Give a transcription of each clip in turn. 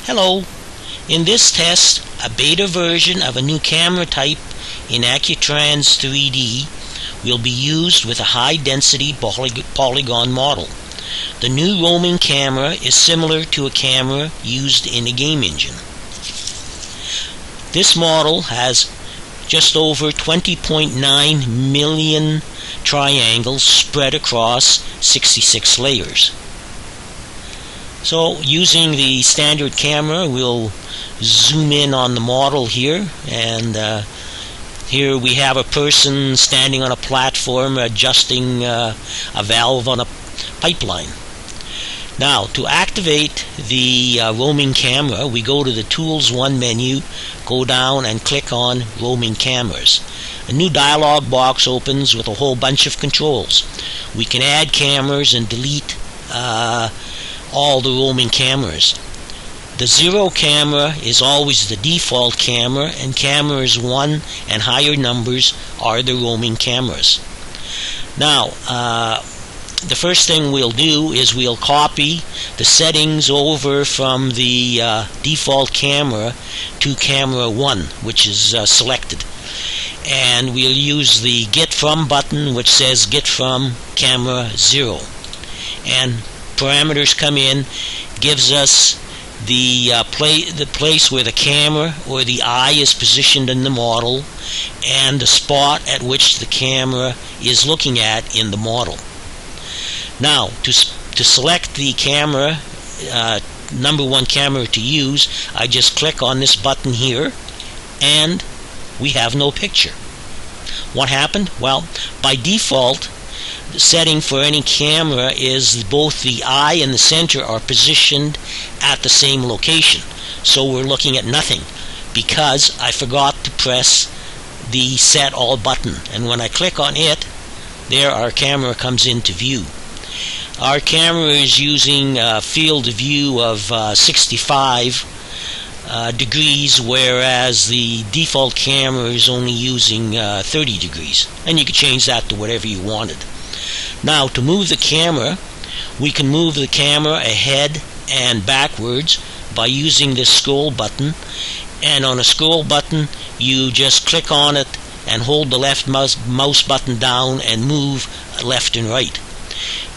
Hello! In this test, a beta version of a new camera type in AccuTrans 3D will be used with a high-density polygon model. The new roaming camera is similar to a camera used in a game engine. This model has just over 20.9 million triangles spread across 66 layers. So using the standard camera, we'll zoom in on the model here, and here we have a person standing on a platform adjusting a valve on a pipeline. Now, to activate the roaming camera, we go to the Tools 1 menu, go down and click on Roaming Cameras. A new dialog box opens with a whole bunch of controls. We can add cameras and delete all the roaming cameras. The 0 camera is always the default camera, and cameras 1 and higher numbers are the roaming cameras. Now, the first thing we'll do is we'll copy the settings over from the default camera to camera 1, which is selected. And we'll use the Get From button, which says Get From Camera 0. And parameters come in, gives us the place where the camera or the eye is positioned in the model, and the spot at which the camera is looking at in the model. Now, to select the camera, number 1 camera to use, I just click on this button here, and we have no picture. What happened? Well, by default, the setting for any camera is both the eye and the center are positioned at the same location. So we're looking at nothing because I forgot to press the Set All button. And when I click on it, there our camera comes into view. Our camera is using a field of view of 65 degrees, whereas the default camera is only using 30 degrees. And you can change that to whatever you wanted. Now, to move the camera, we can move the camera ahead and backwards by using this scroll button. And on a scroll button, you just click on it and hold the left mouse button down and move left and right.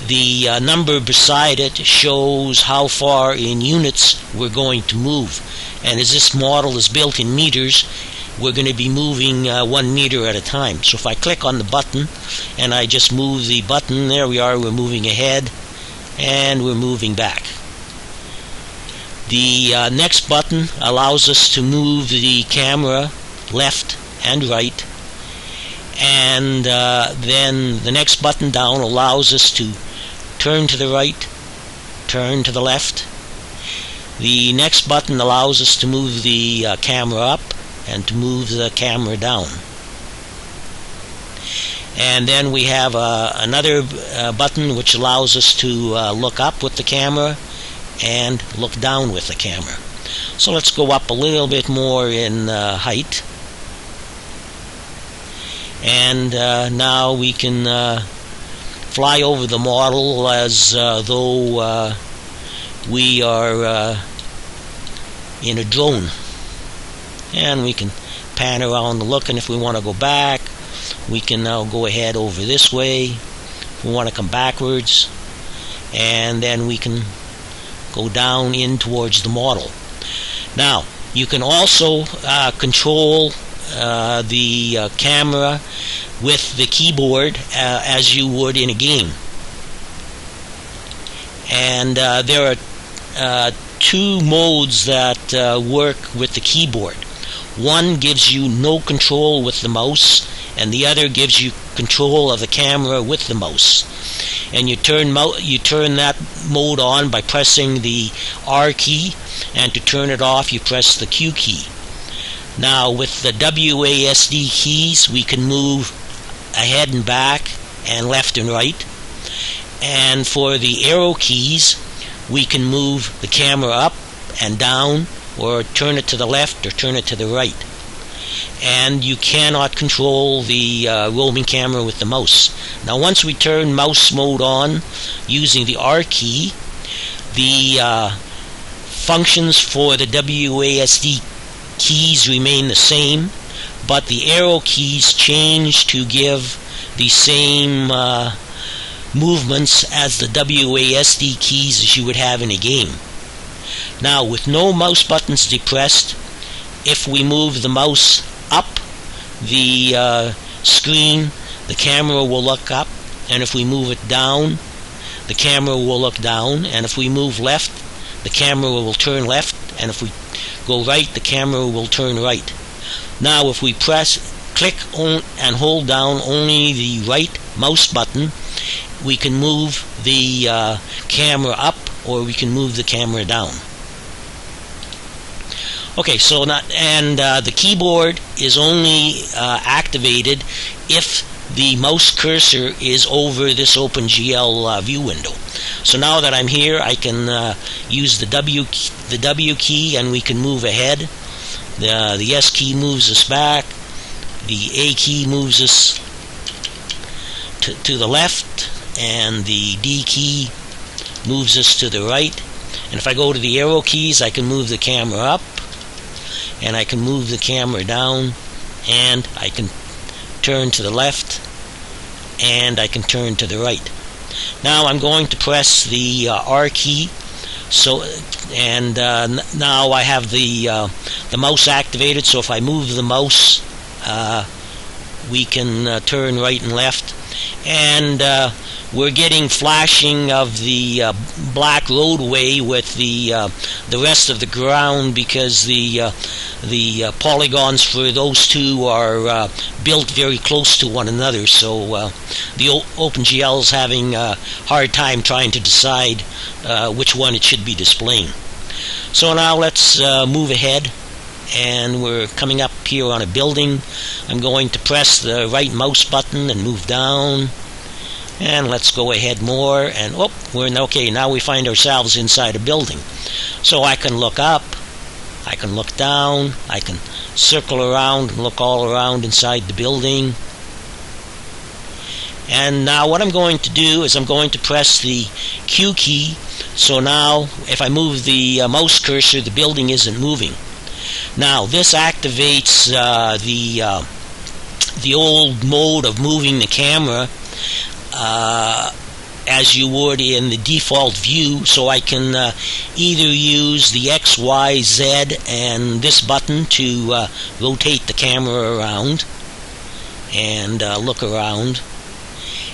The number beside it shows how far in units we're going to move. And as this model is built in meters, we're going to be moving 1 meter at a time. So if I click on the button and I just move the button, there we are, we're moving ahead and we're moving back. The next button allows us to move the camera left and right, and then the next button down allows us to turn to the right, turn to the left. The next button allows us to move the camera up and to move the camera down. And then we have another button which allows us to look up with the camera and look down with the camera. So let's go up a little bit more in height. And now we can fly over the model as though we are in a drone. And we can pan around the look, and if we want to go back, we can now go ahead over this way. If we want to come backwards, and then we can go down in towards the model. Now, you can also control the camera with the keyboard as you would in a game. And there are 2 modes that work with the keyboard. One gives you no control with the mouse, and the other gives you control of the camera with the mouse. And you turn that mode on by pressing the R key, and to turn it off you press the Q key. Now, with the WASD keys, we can move ahead and back and left and right. And for the arrow keys, we can move the camera up and down, or turn it to the left or turn it to the right. And you cannot control the roaming camera with the mouse. Now, once we turn mouse mode on using the R key, the functions for the WASD keys remain the same, but the arrow keys change to give the same movements as the WASD keys as you would have in a game. Now, with no mouse buttons depressed, if we move the mouse up the screen, the camera will look up, and if we move it down, the camera will look down, and if we move left, the camera will turn left, and if we go right, the camera will turn right. Now, if we click and hold down only the right mouse button, we can move the camera up, or we can move the camera down. Okay, so the keyboard is only activated if the mouse cursor is over this OpenGL view window. So now that I'm here, I can use the W key, and we can move ahead. The S key moves us back. The A key moves us to the left, and the D key moves us to the right. And if I go to the arrow keys, I can move the camera up, and I can move the camera down, and I can turn to the left, and I can turn to the right. Now I'm going to press the R key, now I have the mouse activated. So if I move the mouse, we can turn right and left, and we're getting flashing of the black roadway with the rest of the ground, because the polygons for those two are built very close to one another. So the OpenGL is having a hard time trying to decide which one it should be displaying. So now let's move ahead, and we're coming up here on a building. I'm going to press the right mouse button and move down. And let's go ahead more, and okay, now we find ourselves inside a building. So I can look up, I can look down, I can circle around and look all around inside the building. And now what I'm going to do is I'm going to press the Q key. So now if I move the mouse cursor, the building isn't moving. Now this activates the old mode of moving the camera as you would in the default view. So I can either use the X, Y, Z and this button to rotate the camera around and look around.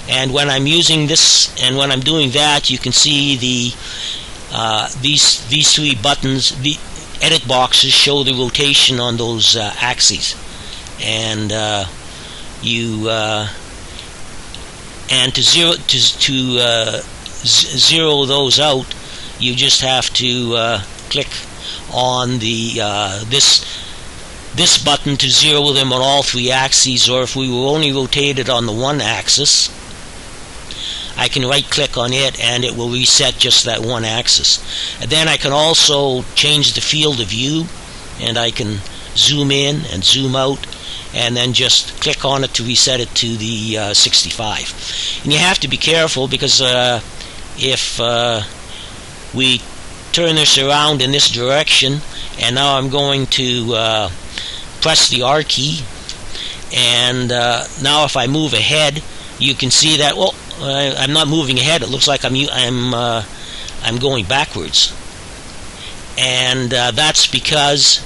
And when I'm using this, and when I'm doing that, you can see these three buttons, the edit boxes, show the rotation on those axes. And to zero those out, you just have to click on the this button to zero them on all three axes. Or if we were only rotated on the one axis, I can right click on it and it will reset just that one axis. And then I can also change the field of view, and I can zoom in and zoom out, and then just click on it to reset it to the 65. And you have to be careful, because if we turn this around in this direction, and now I'm going to press the R key, and now if I move ahead, you can see that I'm not moving ahead. It looks like I'm going backwards, and that's because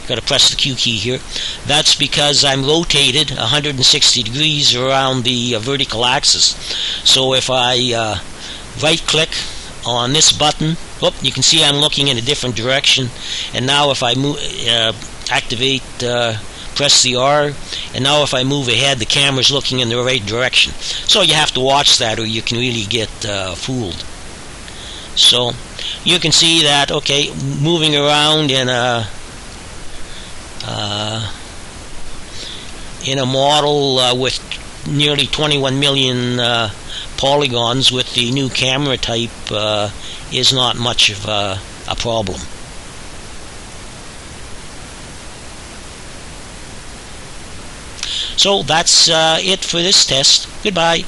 got to press the Q key here. That's because I'm rotated 160 degrees around the vertical axis. So if I right click on this button, you can see I'm looking in a different direction. And now if I move, activate, press the R, and now if I move ahead, the camera's looking in the right direction. So you have to watch that, or you can really get fooled. So you can see that, okay, moving around in a model with nearly 21 million polygons with the new camera type is not much of a problem. So that's it for this test. Goodbye.